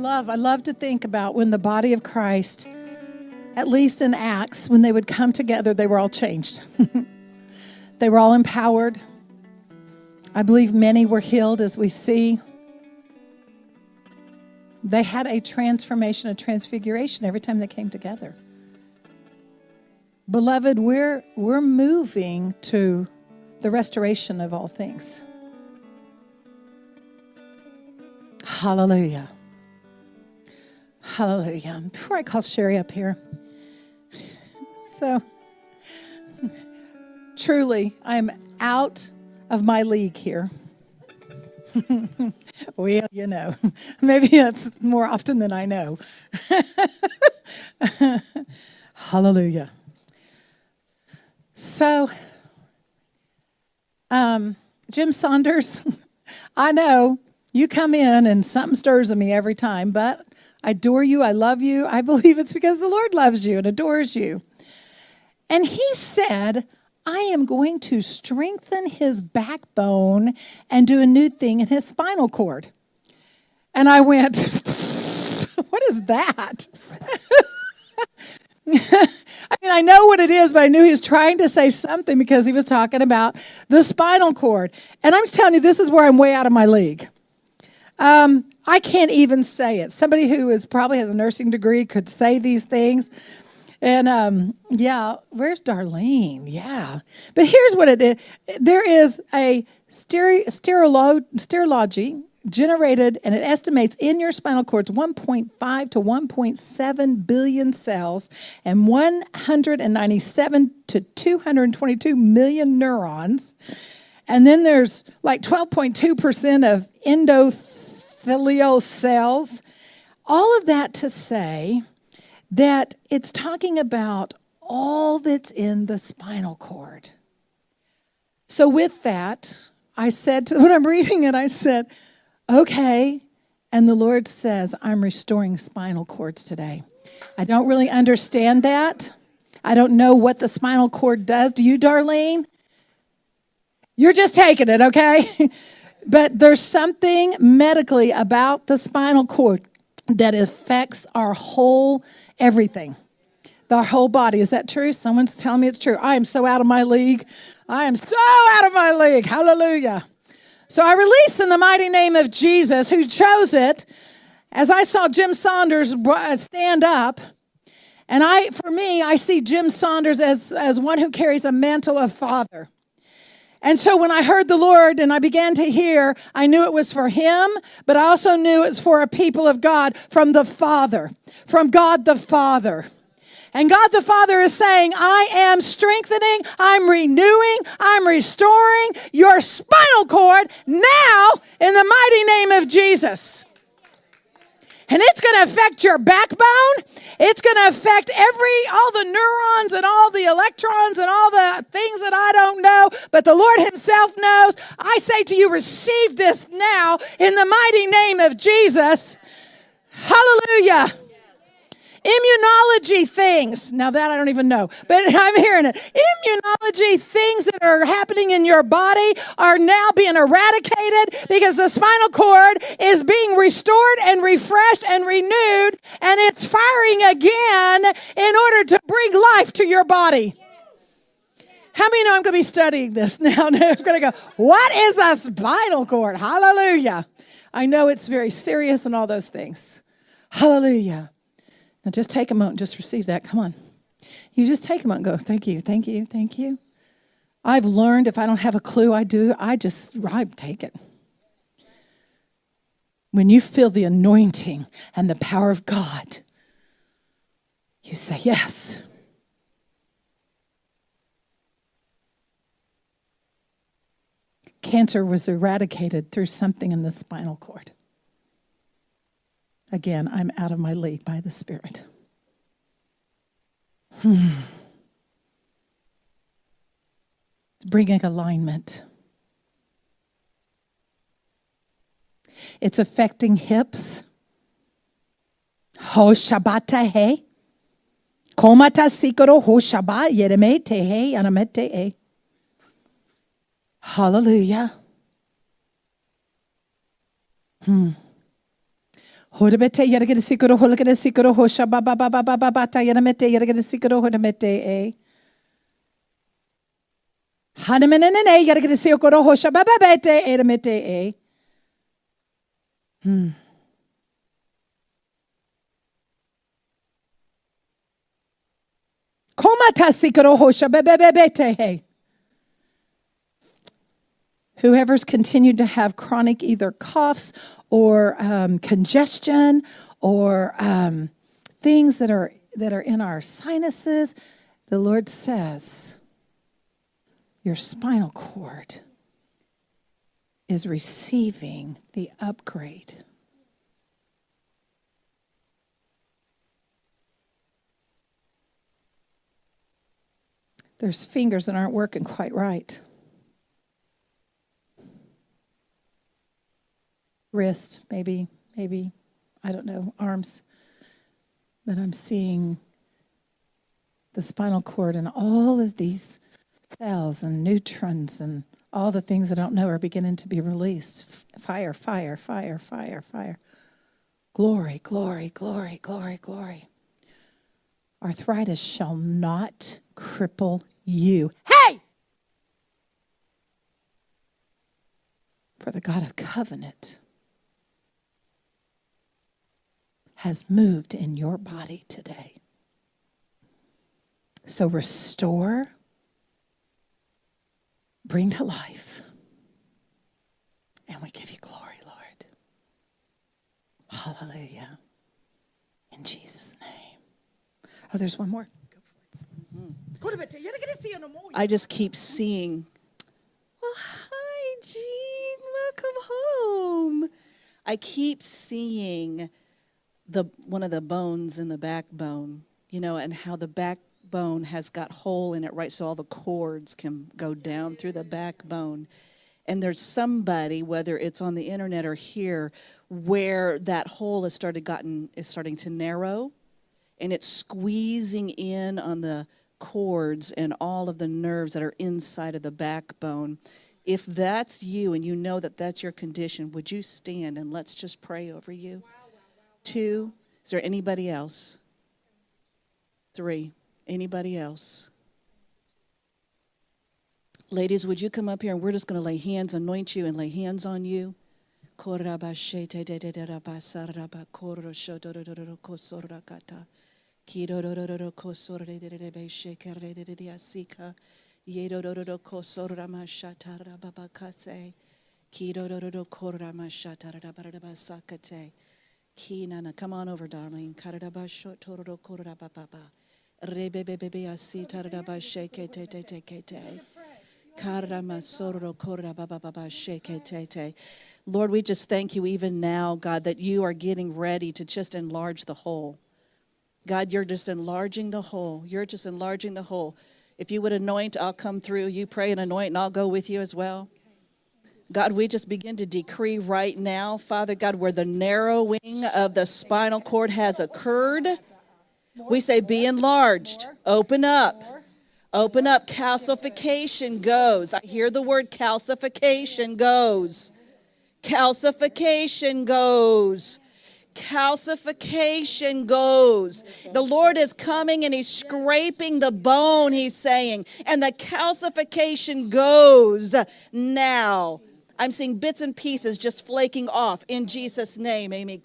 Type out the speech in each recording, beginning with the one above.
I love to think about when the body of Christ, at least in Acts, when they would come together, they were all changed. They were all empowered. I believe many were healed, as we see. They had a transformation, a transfiguration every time they came together. Beloved, we're moving to the restoration of all things. Hallelujah. Hallelujah. Before I call Sherry up here, so truly, I'm out of my league here. Well, you know, maybe that's more often than I know. Hallelujah. So, Jim Saunders, I know you come in and something stirs in me every time, but I adore you. I love you. I believe it's because the Lord loves you and adores you. And he said, I am going to strengthen his backbone and do a new thing in his spinal cord. And I went, what is that? I mean, I know what it is, but I knew he was trying to say something because he was talking about the spinal cord. And I'm telling you, this is where I'm way out of my league. I can't even say it. Somebody who probably has a nursing degree could say these things. And, yeah, where's Darlene? Yeah. But here's what it is. There is a stereology generated, and it estimates in your spinal cords 1.5 to 1.7 billion cells and 197 to 222 million neurons. And then there's like 12.2% of endothelial cells. All of that to say that it's talking about all that's in the spinal cord. So with that, I said, when I'm reading it, I said, okay. And the Lord says, I'm restoring spinal cords today. I don't really understand that. I don't know what the spinal cord does. Do you, Darlene? You're just taking it, okay? But there's something medically about the spinal cord that affects our whole everything, our whole body. Is that true? Someone's telling me it's true. I am so out of my league. I am so out of my league. Hallelujah. So I release in the mighty name of Jesus, who chose it, as I saw Jim Saunders stand up. And for me, I see Jim Saunders as one who carries a mantle of father. And so when I heard the Lord and I began to hear, I knew it was for him, but I also knew it was for a people of God from the Father, from God the Father. And God the Father is saying, I am strengthening, I'm renewing, I'm restoring your spinal cord now in the mighty name of Jesus. And it's going to affect your backbone. It's going to affect all the neurons and all the electrons and all the things that I don't know, but the Lord himself knows. I say to you, receive this now in the mighty name of Jesus. Hallelujah. Immunology things. Now that I don't even know, but I'm hearing it. Immunology things that are happening in your body are now being eradicated because the spinal cord is being restored and refreshed and renewed, and it's firing again in order to bring life to your body. How many know I'm going to be studying this now? I'm going to go, what is the spinal cord? Hallelujah. I know it's very serious and all those things. Hallelujah. Now just take a moment, just receive that. Come on. You just take a moment and go, thank you, thank you, thank you. I've learned if I don't have a clue, I take it. When you feel the anointing and the power of God, you say yes. Cancer was eradicated through something in the spinal cord. Again, I'm out of my league by the Spirit. It's bringing alignment. It's affecting hips. Ho shabata he. Komata sikoro ho shaba yeremete he anamete he. Hallelujah. Hodamete yaragada sikoro holagada sikoro hosha baba baba baba bata yaramete yaragada sikoro hodamete eh. Hanamenene yaragada sikoro hosha baba bete eramete eh. Whoever's continued to have chronic either coughs or congestion or things that are in our sinuses, the Lord says your spinal cord is receiving the upgrade. There's fingers that aren't working quite right. Wrist, maybe, I don't know, arms. But I'm seeing the spinal cord and all of these cells and neutrons and all the things I don't know are beginning to be released. Fire, fire, fire, fire, fire. Glory, glory, glory, glory, glory. Arthritis shall not cripple you. Hey! For the God of covenant has moved in your body today. So restore, bring to life, and we give you glory, Lord. Hallelujah. In Jesus' name. Oh, there's one more. I just keep seeing, well, hi, Jean, welcome home. I keep seeing one of the bones in the backbone, and how the backbone has got hole in it, right, so all the cords can go down through the backbone. And there's somebody, whether it's on the internet or here, where that hole is starting to narrow, and it's squeezing in on the cords and all of the nerves that are inside of the backbone. If that's you and you know that that's your condition, would you stand and let's just pray over you? 2, is there anybody else? 3, anybody else? Ladies, would you come up here and we're just going to lay hands, anoint you and lay hands on you. Kirororo kosore de be shekere de asika yerororo kosora mashatara babakase kirororo korra mashatara babasakate kinana. Come on over, darling. Karaba shotoro korra baba rebebebe asita raba shekete te kete karama soro korra baba shekete te. Lord, we just thank you even now, God, that you are getting ready to just enlarge the hole. God, you're just enlarging the hole. You're just enlarging the hole. If you would anoint, I'll come through. You pray and anoint, and I'll go with you as well. God, we just begin to decree right now, Father God, where the narrowing of the spinal cord has occurred, we say, be enlarged. Open up. Open up. Calcification goes. I hear the word calcification goes. Calcification goes. Calcification goes. The Lord is coming and he's scraping the bone, he's saying, and the calcification goes now. I'm seeing bits and pieces just flaking off in Jesus' name. Amen.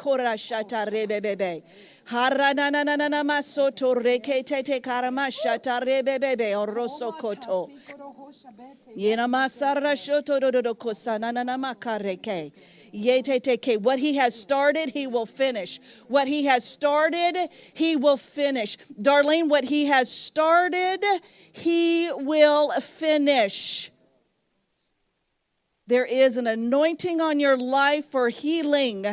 What he has started, he will finish. What he has started, he will finish. Darlene, what he has started, he will finish. There is an anointing on your life for healing.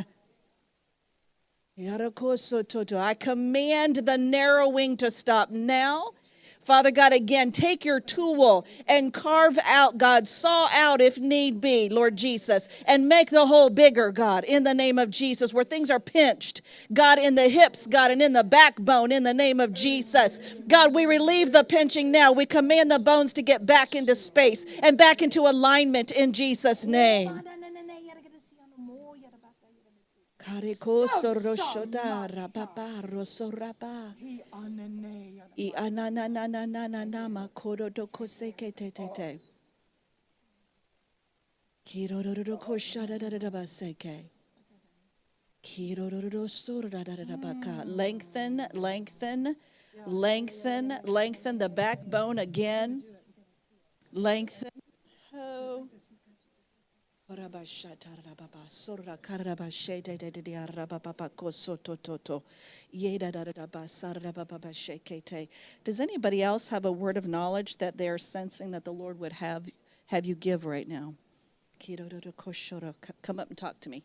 I command the narrowing to stop now. Father God, again, take your tool and carve out, God, saw out if need be, Lord Jesus, and make the hole bigger, God, in the name of Jesus, where things are pinched, God, in the hips, God, and in the backbone, in the name of Jesus. God, we relieve the pinching now. We command the bones to get back into space and back into alignment in Jesus' name. Kareko soroshoda rababa rosoraba. I anananananana makoro doko seke te te te. Kirororo koshada da da ba seke. Kirororo sura da da baka. Lengthen, lengthen, lengthen, lengthen the backbone again. Lengthen. Oh. Does anybody else have a word of knowledge that they're sensing that the Lord would have you give right now? Come up and talk to me.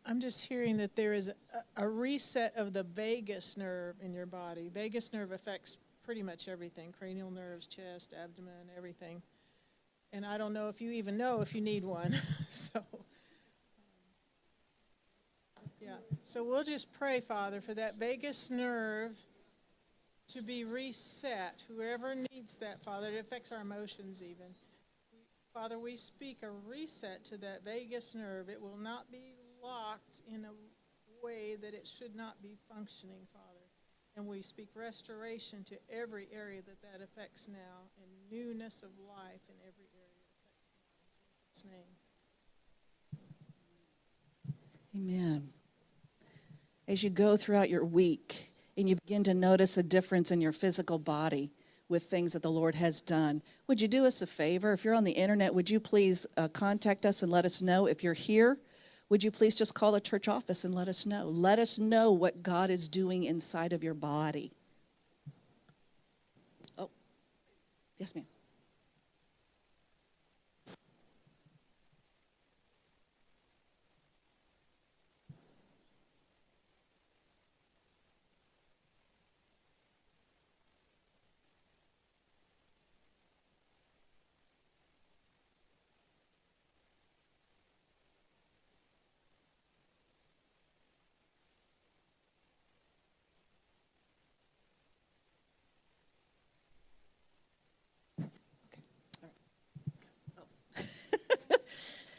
I'm just hearing that there is a reset of the vagus nerve in your body. Vagus nerve affects pretty much everything, cranial nerves, chest, abdomen, everything. And I don't know if you even know if you need one. So we'll just pray, Father, for that vagus nerve to be reset. Whoever needs that, Father, it affects our emotions even. Father, we speak a reset to that vagus nerve. It will not be locked in a way that it should not be functioning, Father. And we speak restoration to every area that affects now, and newness of life in every area it affects now. In Jesus' name. Amen. As you go throughout your week and you begin to notice a difference in your physical body with things that the Lord has done, would you do us a favor? If you're on the internet, would you please contact us and let us know? If you're here, would you please just call the church office and let us know? Let us know what God is doing inside of your body. Oh, yes, ma'am.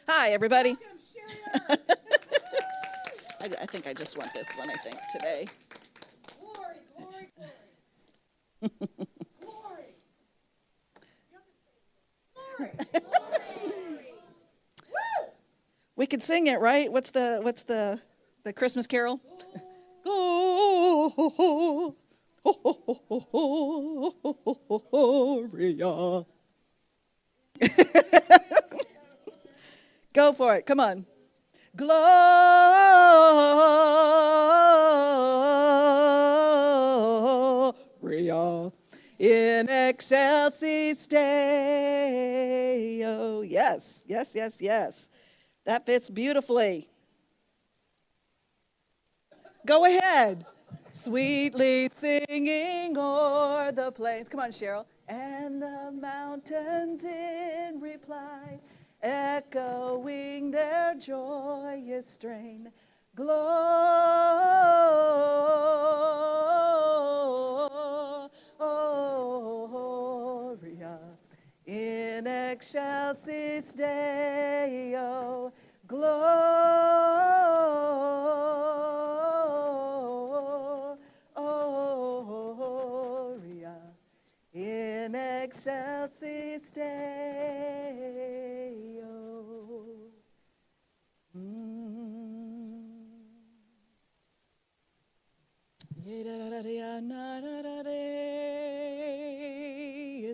Hi, everybody. I think I just want this one, today. Glory, glory, glory. Glory. Glory. We could sing it, right? What's the Christmas carol? Gloria. Go for it. Come on. Gloria in excelsis Deo. Yes, yes, yes, yes. That fits beautifully. Go ahead. Sweetly singing o'er the plains. Come on, Cheryl. And the mountains in reply, echoing their joyous strain. Gloria in excelsis Deo. Gloria in excelsis Deo.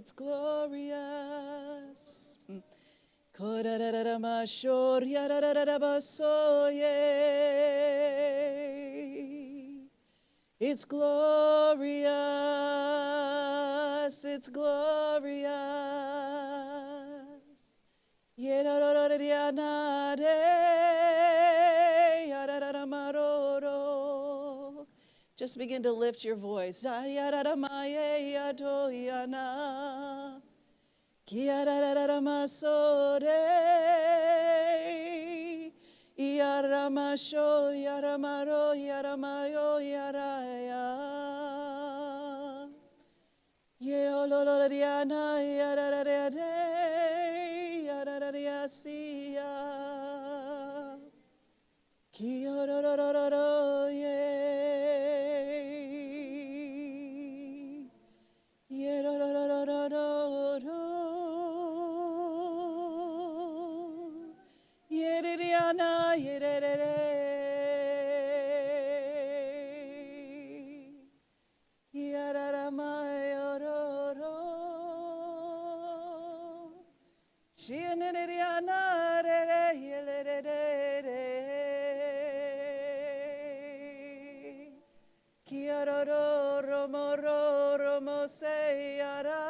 It's glorious. It's glorious. It's glorious. Just begin to lift your voice. Just Yaramasho, Yaramaro, Yaramayo, Yaraya. Yeroloriana, Yararade, Yarariasia. Kiorororo, ye. Yerorororo. Yeririana, yerere. Yararamayororo. Shianeriana, rere, yerere. Kiaroro, romoro, romo, seyara.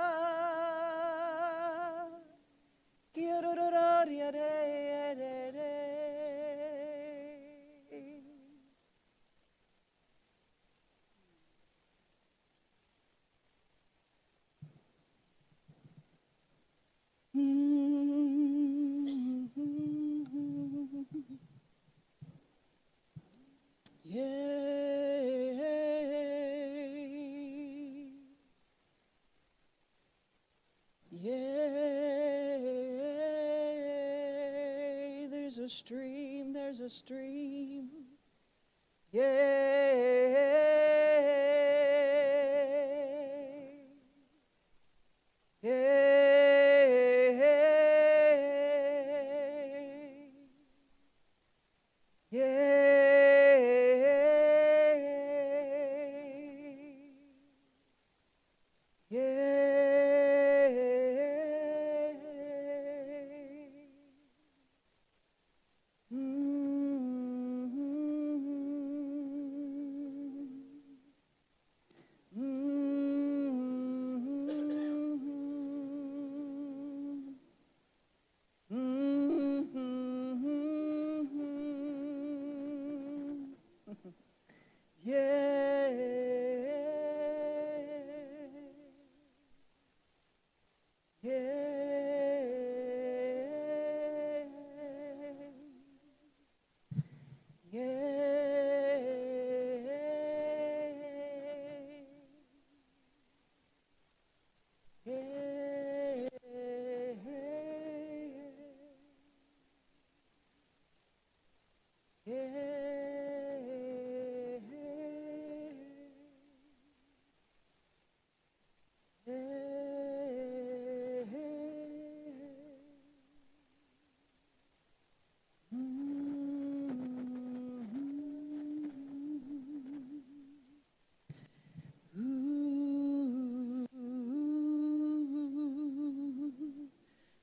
Kiaroro, yere, yerere. Yay, there's a stream, there's a stream. Yay, yay, yay.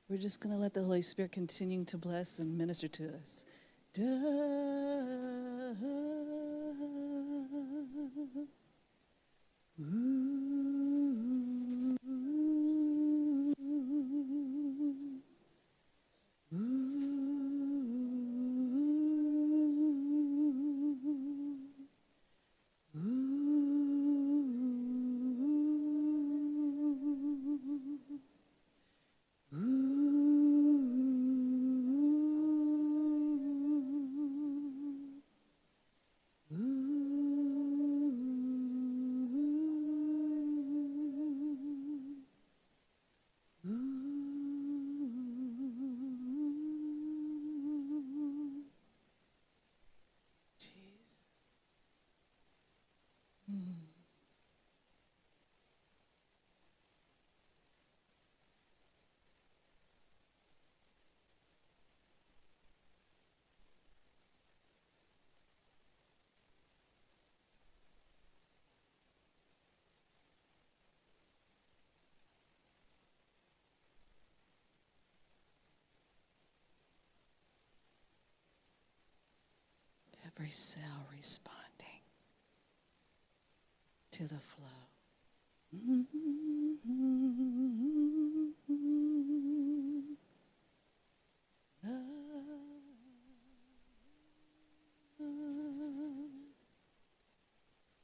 We're just going to let the Holy Spirit continue to bless and minister to us. Every cell responding to the flow.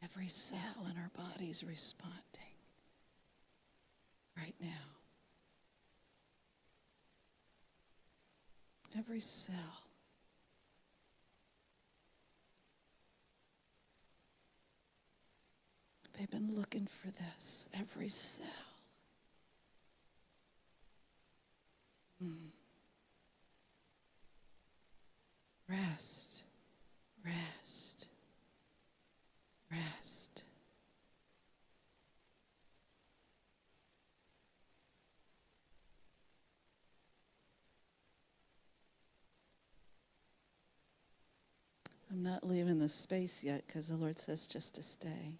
Every cell in our bodies responding right now. Every cell. They've been looking for this, every cell. Rest, rest, rest. I'm not leaving the space yet because the Lord says just to stay.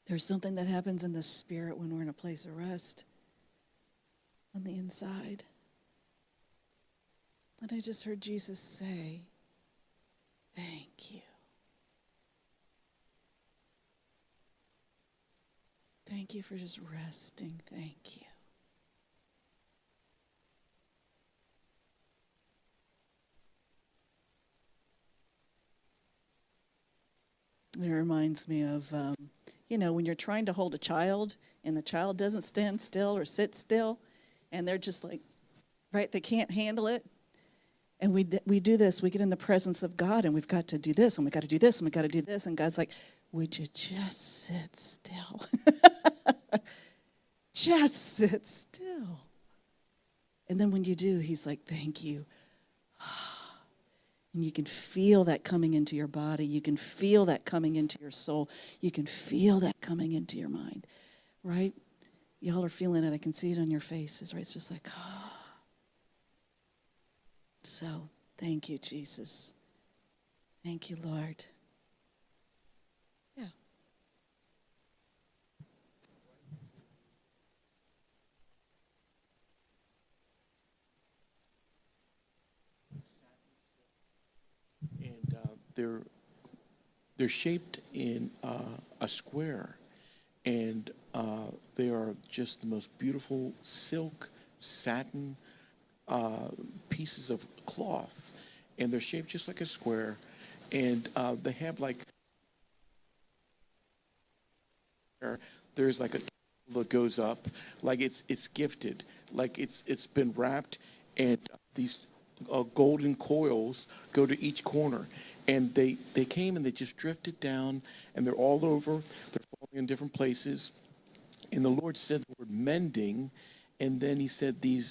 There's something that happens in the spirit when we're in a place of rest on the inside. And I just heard Jesus say, thank you. Thank you for just resting. Thank you. It reminds me of, when you're trying to hold a child and the child doesn't stand still or sit still, and they're just like, right, they can't handle it. And we do this. We get in the presence of God, and we've got to do this, and we've got to do this, and we've got to do this. And God's like, would you just sit still? Just sit still. And then when you do, he's like, thank you. And you can feel that coming into your body. You can feel that coming into your soul. You can feel that coming into your mind, right? Y'all are feeling it. I can see it on your faces, right? It's just like, So, thank you, Jesus. Thank you, Lord. Yeah. And they're shaped in a square, and they are just the most beautiful silk, satin pieces of cloth, and they're shaped just like a square, and they have like there's like a that goes up, like it's gifted, like it's been wrapped, and these golden coils go to each corner, and they came and they just drifted down, and they're all over, they're falling in different places, and the Lord said the word mending, and then he said they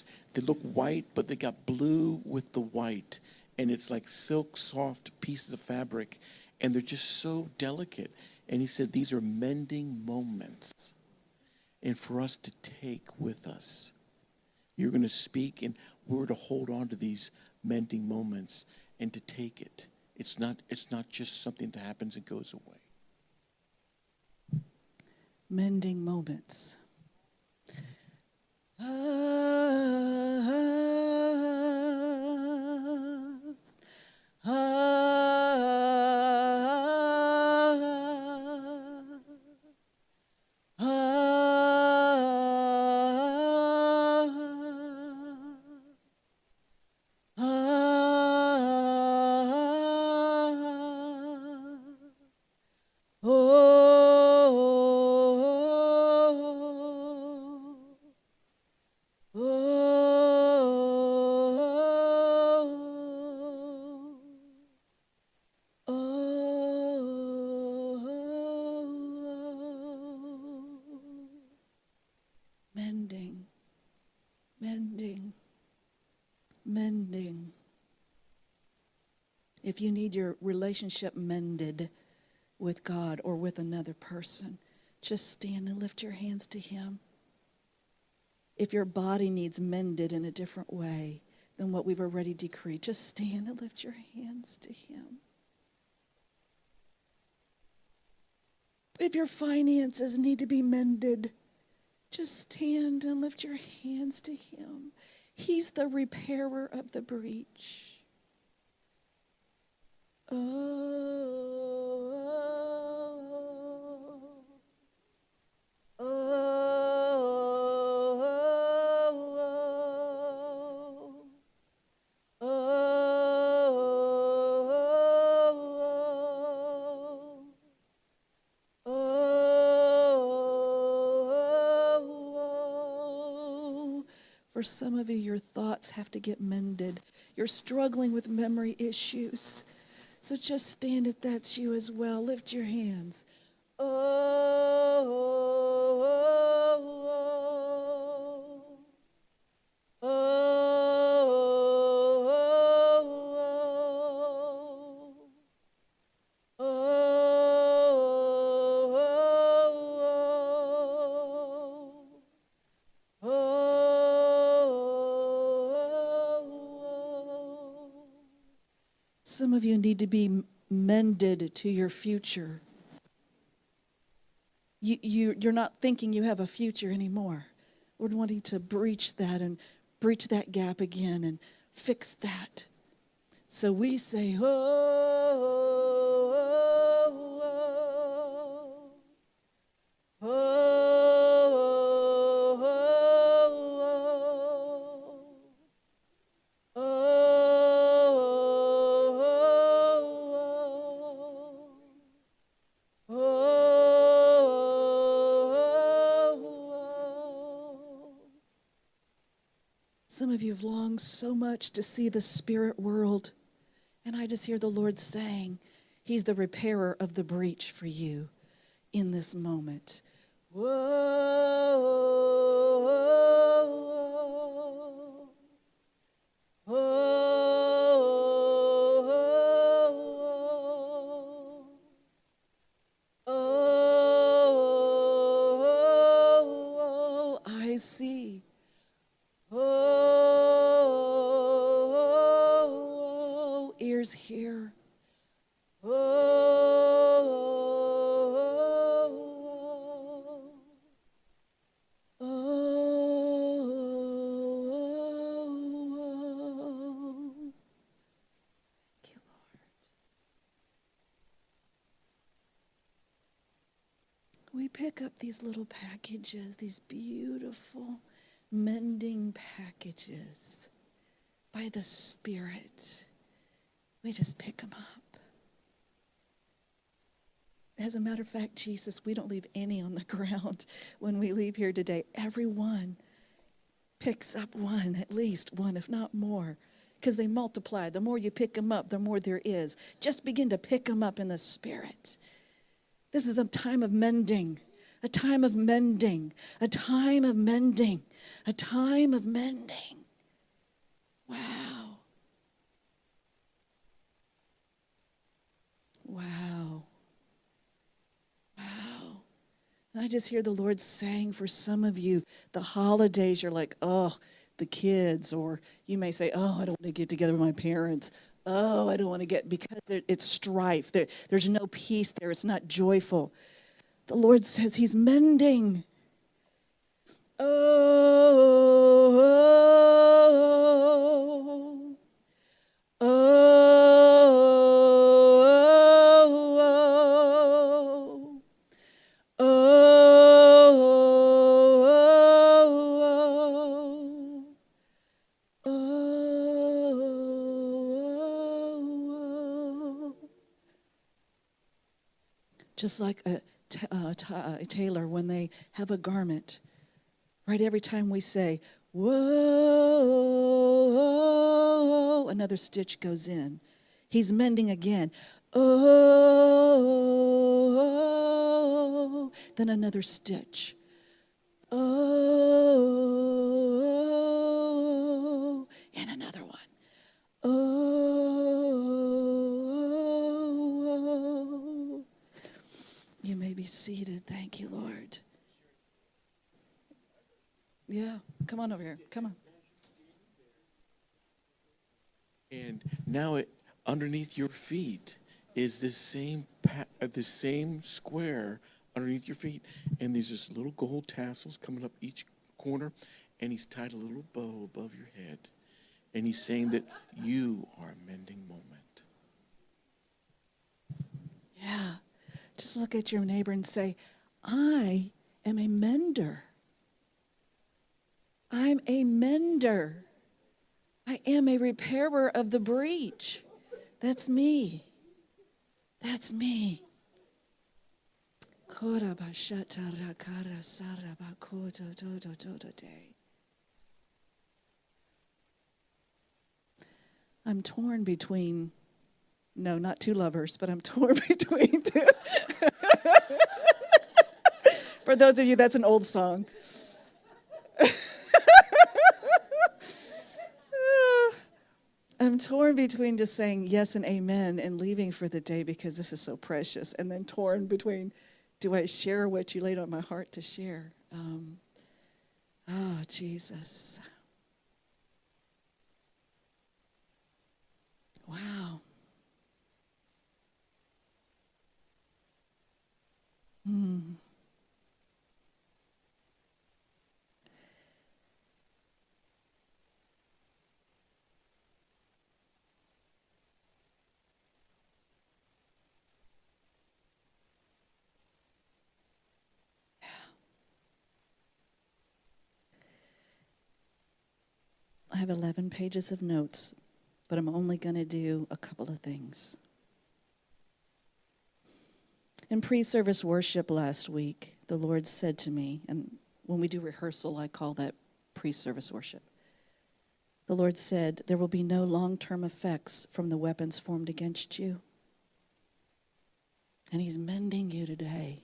look white, but they got blue with the white, and it's like silk soft pieces of fabric, and they're just so delicate, and he said these are mending moments, and for us to take with us. You're going to speak, and we're to hold on to these mending moments and to take it. It's not just something that happens and goes away. Mending moments. If you need your relationship mended with God or with another person, just stand and lift your hands to him. If your body needs mended in a different way than what we've already decreed, just stand and lift your hands to him. If your finances need to be mended, just stand and lift your hands to him. He's the repairer of the breach. For some of you, your thoughts have to get mended. You're struggling with memory issues. So just stand if that's you as well. Lift your hands. Some of you need to be mended to your future. You're not thinking you have a future anymore. We're wanting to breach that and breach that gap again and fix that. So we say, Some of you have longed so much to see the spirit world. And I just hear the Lord saying, he's the repairer of the breach for you in this moment. I see. Ears hear. Thank you, Lord. We pick up these little packages, these beautiful mending packages by the Spirit. We just pick them up. As a matter of fact, Jesus, we don't leave any on the ground when we leave here today. Everyone picks up one, at least one, if not more, because they multiply. The more you pick them up, the more there is. Just begin to pick them up in the Spirit. This is a time of mending, a time of mending, a time of mending, a time of mending. Wow. Wow. Wow. And I just hear the Lord saying for some of you, the holidays, you're like, oh, the kids. Or you may say, oh, I don't want to get together with my parents. Oh, I don't want to get, because it's strife. There's no peace there. It's not joyful. The Lord says he's mending. Just like a tailor, when they have a garment, right? Every time we say, whoa, another stitch goes in. He's mending again. Oh, then another stitch. Oh, and another one. Oh. be seated. Thank you, Lord. Yeah, come on over here. Come on. And now underneath your feet is this same square underneath your feet, and there's just little gold tassels coming up each corner, and he's tied a little bow above your head, and he's saying that you are a mending moment. Yeah. Just look at your neighbor and say, I am a mender. I'm a mender. I am a repairer of the breach. That's me. That's me. I'm torn between, no, not two lovers, but I'm torn between two. For those of you, that's an old song. I'm torn between just saying yes and amen and leaving for the day because this is so precious, and then torn between, do I share what you laid on my heart to share? Oh, Jesus. Wow. I have 11 pages of notes, but I'm only going to do a couple of things. In pre-service worship last week, the Lord said to me, and when we do rehearsal, I call that pre-service worship. The Lord said, there will be no long-term effects from the weapons formed against you. And he's mending you today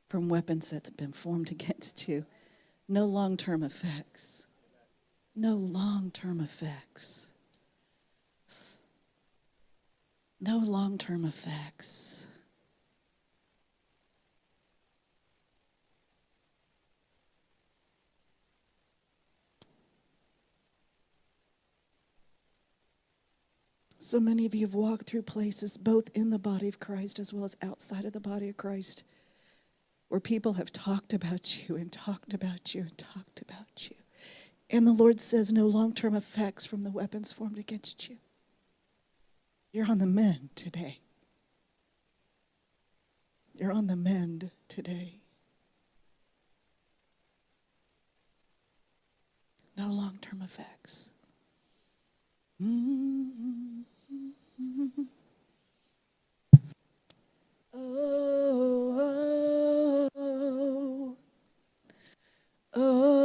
from weapons that have been formed against you. No long-term effects. No long-term effects. No long-term effects. So many of you have walked through places, both in the body of Christ as well as outside of the body of Christ, where people have talked about you and talked about you and talked about you. And the Lord says no long-term effects from the weapons formed against you. You're on the mend today. You're on the mend today. No long-term effects. Oh, oh, oh.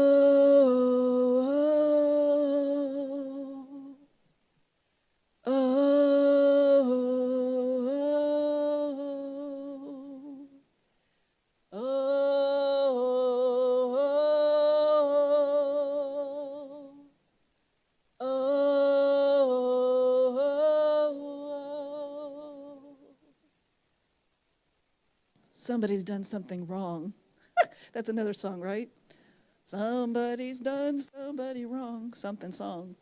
Somebody's done something wrong. That's another song, right? Somebody's done somebody wrong, something song.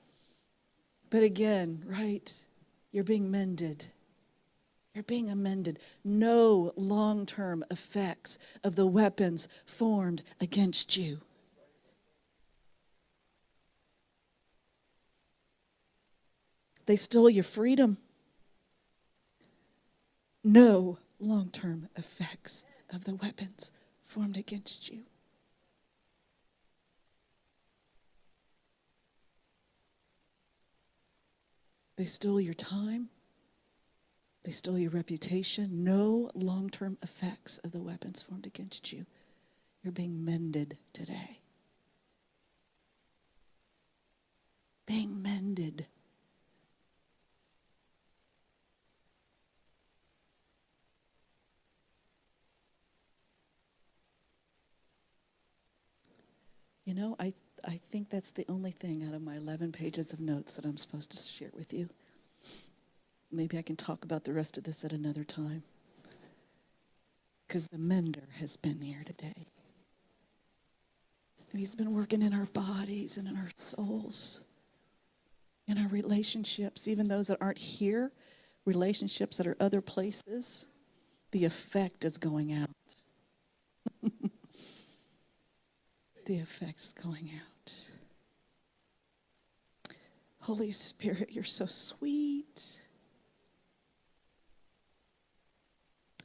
But again, right? You're being mended. You're being amended. No long-term effects of the weapons formed against you. They stole your freedom. No long-term effects of the weapons formed against you. They stole your time. They stole your reputation. No long-term effects of the weapons formed against you. You're being mended today. Being mended. You know, I think that's the only thing out of my 11 pages of notes that I'm supposed to share with you. Maybe I can talk about the rest of this at another time. because the mender has been here today. And he's been working in our bodies and in our souls, in our relationships, even those that aren't here, relationships that are other places. The effect is going out. The effect is going out. Holy Spirit, you're so sweet.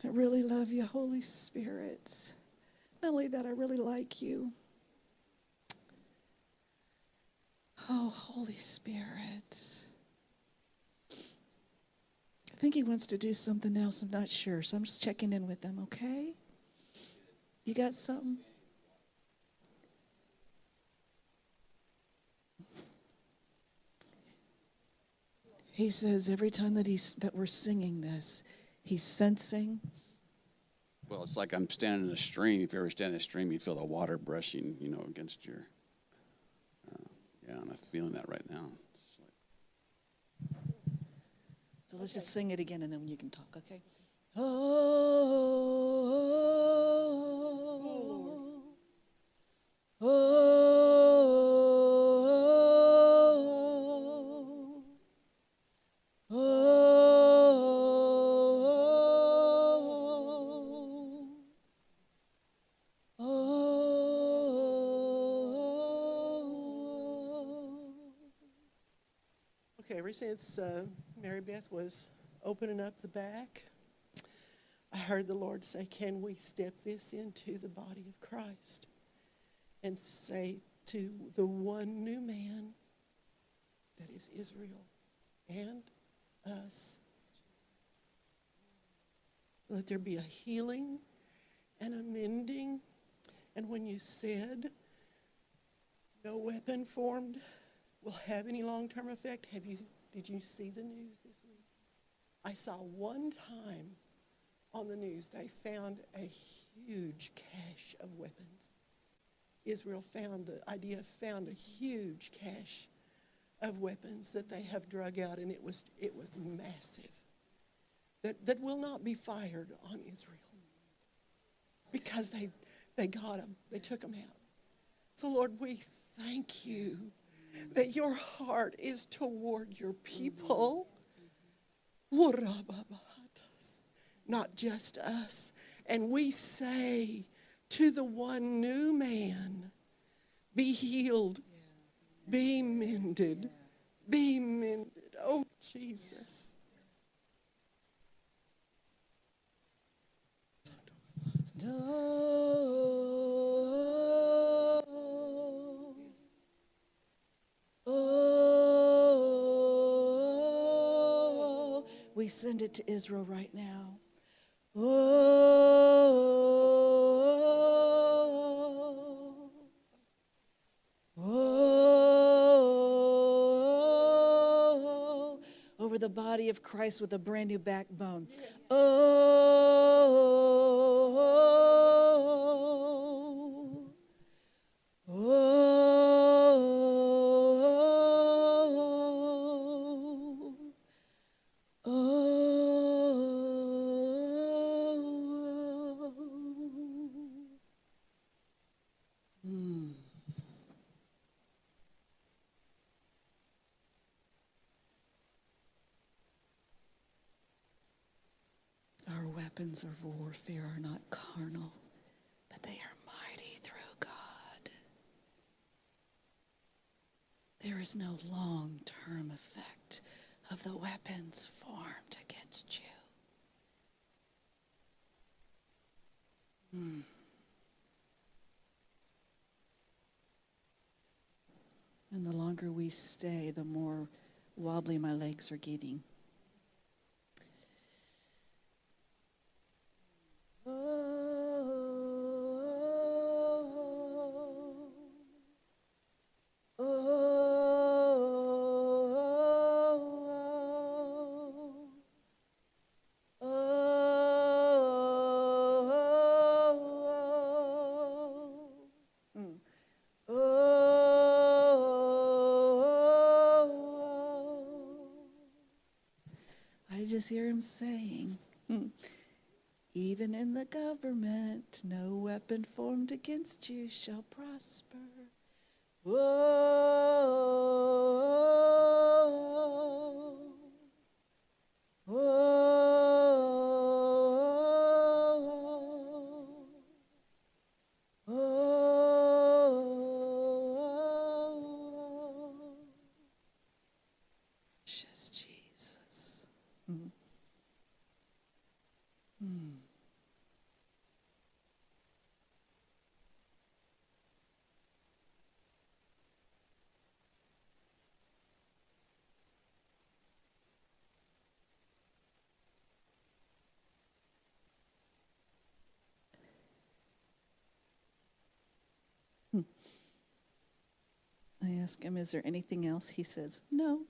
I really love you, Holy Spirit. Not only that, I really like you. Oh, Holy Spirit. I think he wants to do something else. I'm not sure, so I'm just checking in with him, okay? You got something? He says every time that we're singing this, he's sensing. Well, it's like I'm standing in a stream. If you ever stand in a stream, you feel the water brushing, against your. Yeah, and I'm feeling that right now. It's like... So let's just sing it again, and then you can talk, okay? Oh, oh, Okay, ever since Mary-Beth was opening up the back, I heard the Lord say, can we step this into the body of Christ and say to the one new man that is Israel and us, let there be a healing and a mending. And when you said, no weapon formed will have any long-term effect, did you see the news this week? I saw one time on the news they found a huge cache of weapons. Israel found a huge cache of weapons that they have drug out, and it was massive. That will not be fired on Israel because they got them. They took them out. So Lord, we thank you that your heart is toward your people. Not just us. And we say to the one new man, be healed, be mended, be mended. Oh, Jesus. We send it to Israel right now. Over the body of Christ with a brand new backbone. Our weapons of warfare are not carnal, but they are mighty through God. There is no long-term effect of the weapons formed against you. And the longer we stay, the more wobbly my legs are getting. I just hear him saying, Even in the government, no weapon formed against you shall prosper. Whoa. Oh, oh, precious Jesus. Mm. Mm. I ask him, is there anything else? He says, no.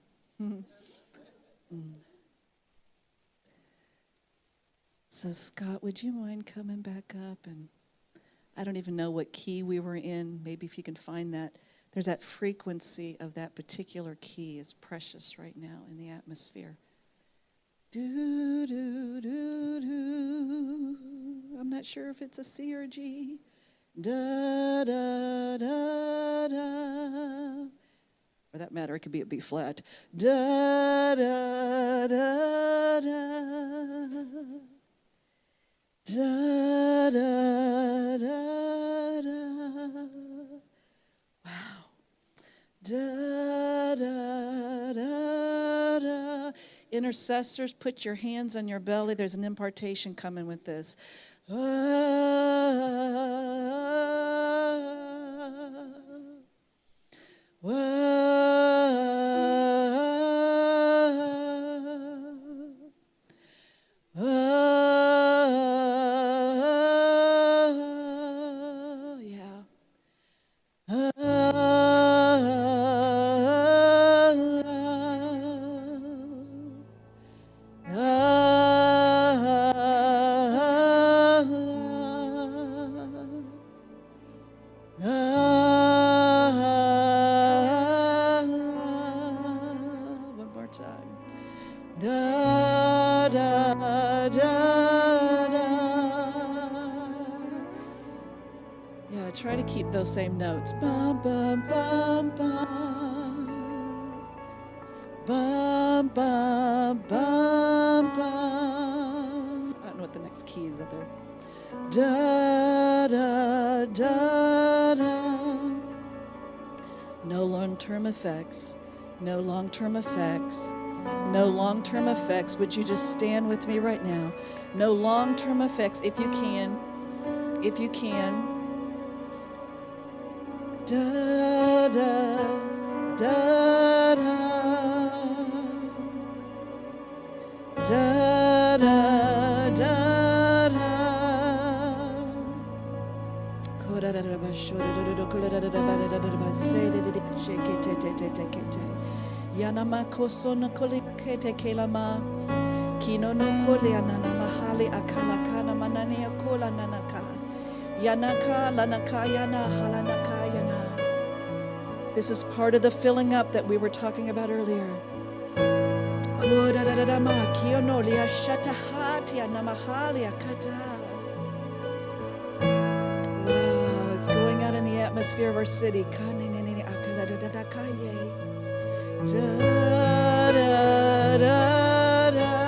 So, Scott, would you mind coming back up? And I don't even know what key we were in. Maybe if you can find that. There's that frequency of that particular key is precious right now in the atmosphere. Do, do, do, do. I'm not sure if it's a C or a G. Da, da, da, da. For that matter, it could be a B flat. Da, da, da, da. Da, da, da, da. Wow. Da, da, da, da. Intercessors, put your hands on your belly. There's an impartation coming with this. One more time. Da, da, da, da. Yeah, try to keep those same notes. Bum, bum, bum, bum. Bum, bum, bum, bum. I don't know what the next key is out there. Da, da, da, da. No long-term effects. No long-term effects. No long-term effects. Would you just stand with me right now? No long-term effects, if you can. If you can. Da, da, da, da. Da, da, da, da. Yanama kosono kolikete kelama kino no koleana na mahali akala kana manania kola nanaka yanaka lanaka yana halanaka yana. This is part of the filling up that we were talking about earlier. Kodadadama kiono lia shatahati anamahali akata. Wow, it's going out in the atmosphere of our city. Kaninini akaladadadakaye. Da, da, da, da.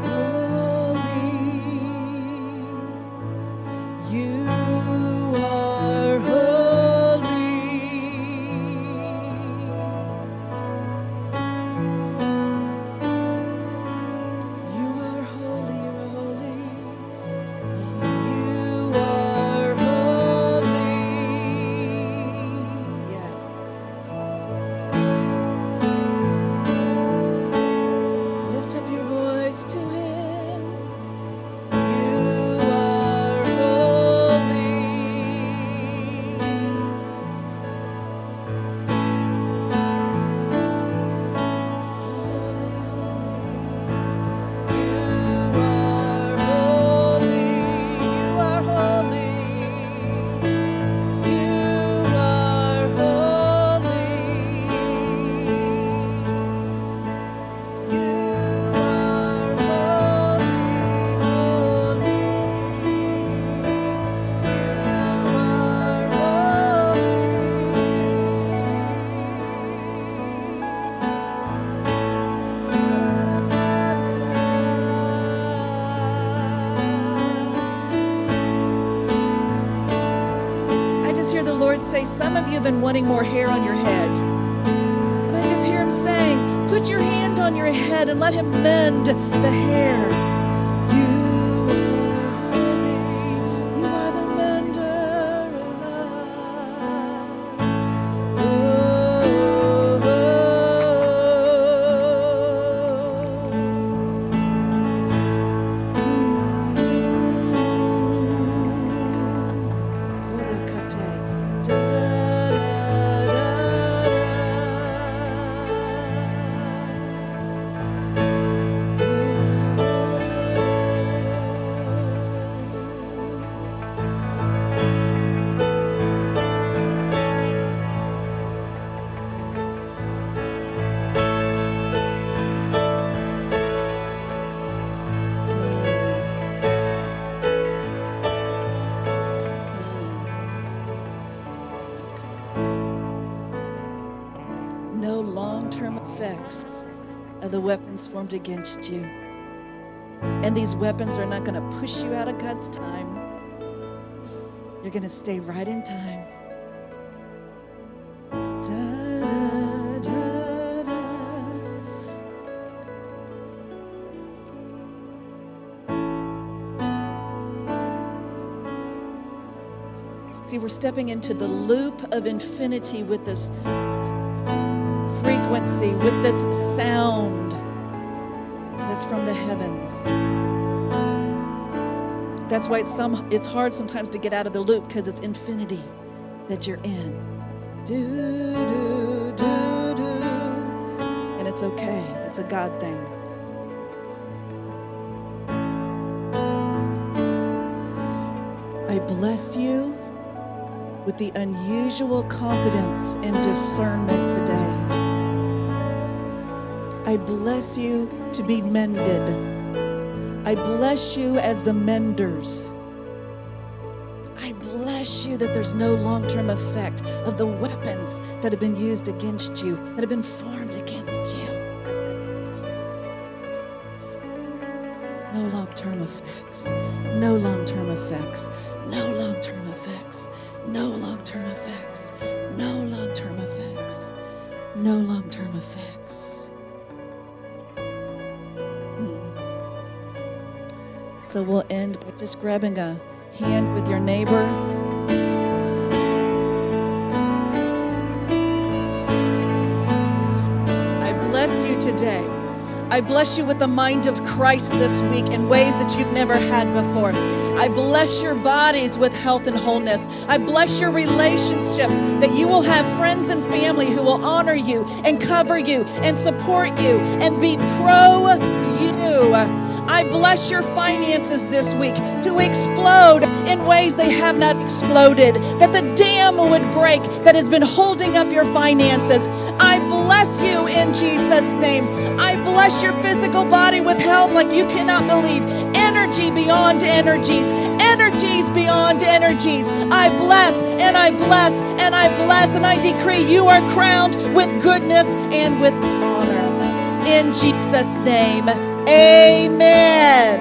Holy, you say, some of you have been wanting more hair on your head. And I just hear him saying, put your hand on your head and let him mend the hair. You are holy. You are the mender of love. No long-term effects of the weapons formed against you. And these weapons are not going to push you out of God's time. You're going to stay right in time. Da, da, da, da. See, we're stepping into the loop of infinity with this frequency, with this sound that's from the heavens. That's why it's hard sometimes to get out of the loop, because it's infinity that you're in. Do, do, do, do. And it's okay. It's a God thing. I bless you with the unusual competence and discernment today. I bless you to be mended. I bless you as the menders. I bless you that there's no long-term effect of the weapons that have been used against you, that have been formed against you. No long-term effects. No long-term effects. No long-term effects. No long-term effects. No long-term effects. No long-term effects. So we'll end by just grabbing a hand with your neighbor. I bless you today. I bless you with the mind of Christ this week in ways that you've never had before. I bless your bodies with health and wholeness. I bless your relationships, that you will have friends and family who will honor you and cover you and support you and be pro you. I bless your finances this week to explode in ways they have not exploded, that the dam would break that has been holding up your finances. I bless you in Jesus' name. I bless your physical body with health like you cannot believe. Energy beyond energies. Energies beyond energies. I bless and I bless and I bless and I decree you are crowned with goodness and with honor. In Jesus' name. Amen.